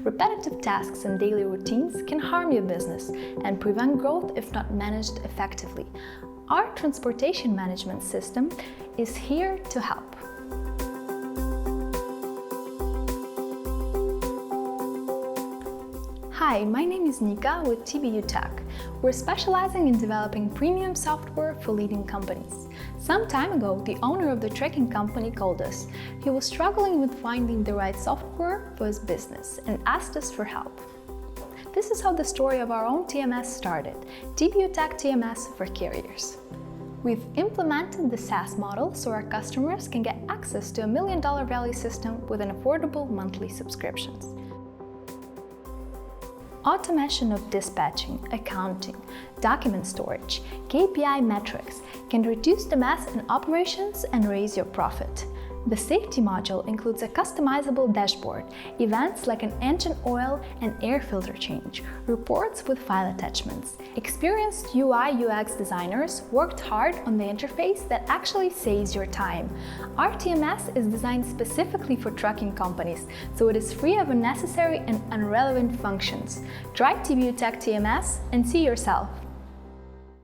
Repetitive tasks and daily routines can harm your business and prevent growth if not managed effectively. Our transportation management system is here to help. Hi, my name is Nika with TBUTECH. We're specializing in developing premium software for leading companies. Some time ago, the owner of the trekking company called us. He was struggling with finding the right software for his business and asked us for help. This is how the story of our own TMS started, TBUTECH TMS for carriers. We've implemented the SaaS model so our customers can get access to $1 million value system with an affordable monthly subscriptions. Automation of dispatching, accounting, document storage, KPI metrics can reduce the mess in operations and raise your profit. The safety module includes a customizable dashboard, events like an engine oil and air filter change, reports with file attachments. Experienced UI/UX designers worked hard on the interface that actually saves your time. Our TMS is designed specifically for trucking companies, so it is free of unnecessary and irrelevant functions. Try TBUTECH TMS and see yourself.